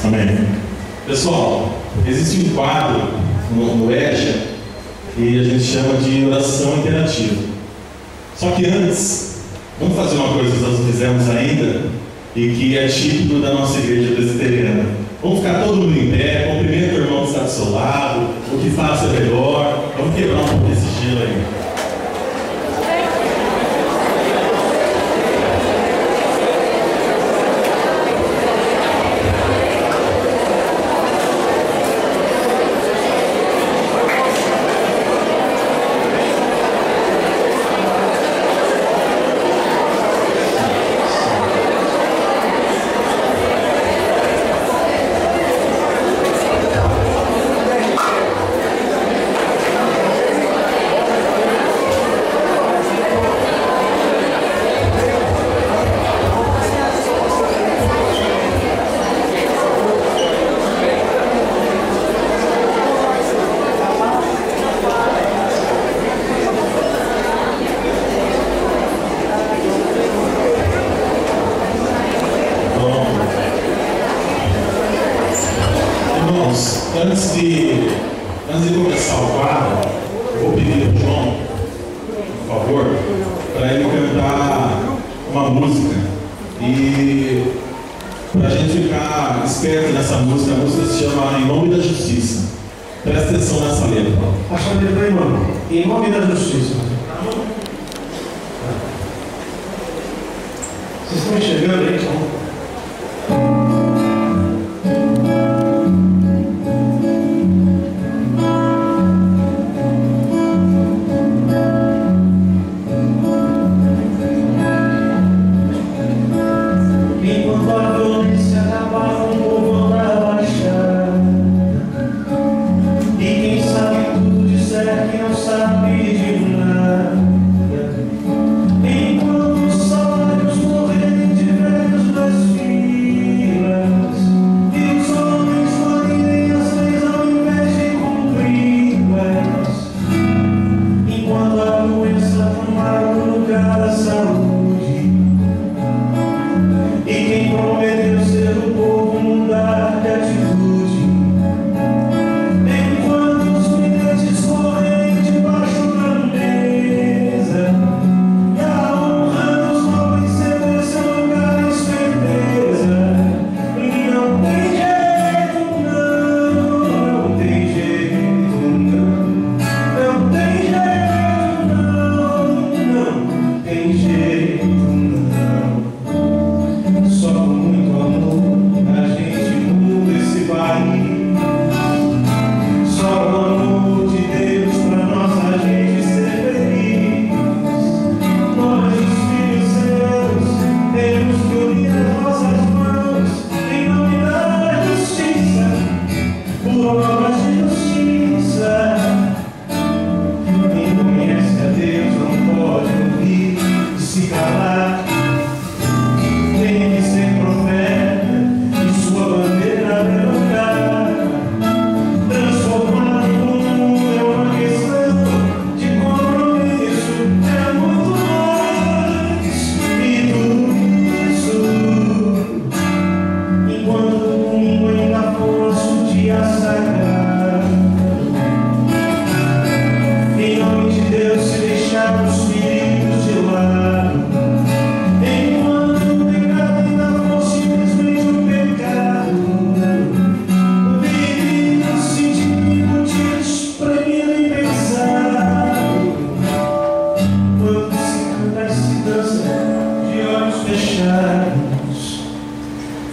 Amém. Pessoal, existe um quadro no EJA que a gente chama de oração interativa. Só que antes, vamos fazer uma coisa que nós não fizemos ainda e que é típico da nossa igreja presbiteriana. Vamos ficar todo mundo em pé, cumprimenta o irmão que está do seu lado, o que faz ao redor. Vamos quebrar um pouco esse gelo aí. Antes de começar o quadro, eu vou pedir ao João, por favor, para ele cantar uma música. E para a gente ficar esperto nessa música, a música se chama Em Nome da Justiça. Presta atenção nessa letra. Acha a letra aí, mano? Em Nome da Justiça. Vocês estão enxergando aí, então?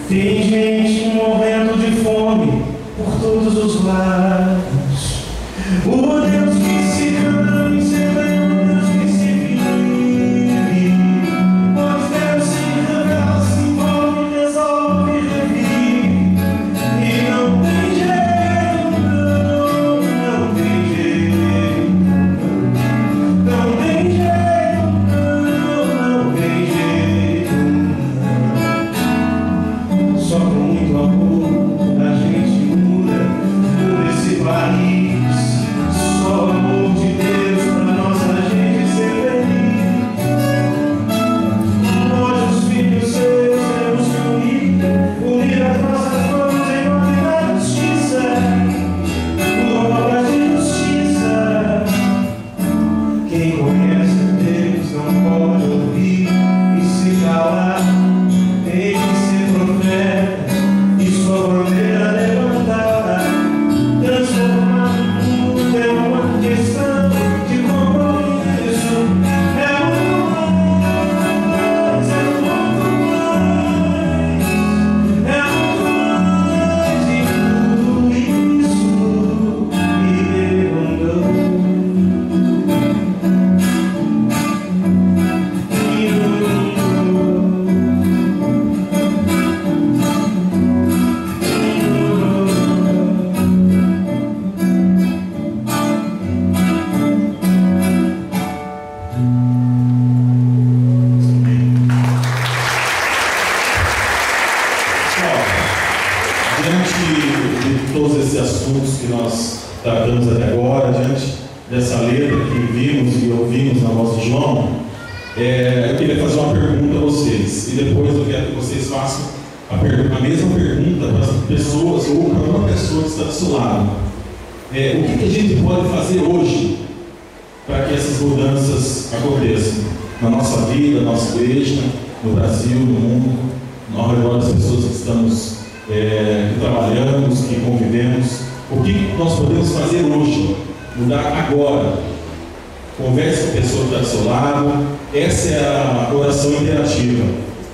Tem gente morrendo de fome por todos os lados. O Deus que se canta e será o Deus que se vive. Pois Deus se revela, se envolve, resolve e revive. E não tem jeito, não, não tem jeito. Não tem jeito, não, não tem jeito. Só com muito amor a gente muda por esse vale. diante de todos esses assuntos que nós tratamos até agora, diante dessa letra que vimos e ouvimos na voz de João, eu queria fazer uma pergunta a vocês, e depois eu quero que vocês façam a mesma pergunta para as pessoas ou para uma pessoa que está do seu lado. O que a gente pode fazer hoje para que essas mudanças aconteçam na nossa vida, na nossa igreja, no Brasil, no mundo, ao redor das pessoas que estamos, que trabalhamos, que convivemos? O que nós podemos fazer hoje? Mudar agora. Converse com a pessoa que está do seu lado. Essa é a oração interativa.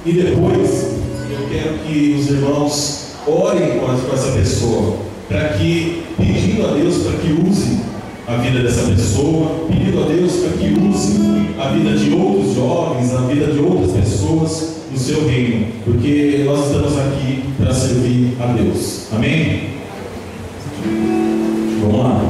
E depois, eu quero que os irmãos orem com essa pessoa, para que, pedindo a Deus para que use a vida dessa pessoa, pedindo a Deus para que use a vida de outros jovens, a vida de outras pessoas no seu reino, porque nós estamos aqui para servir a Deus. Amém? Vamos lá.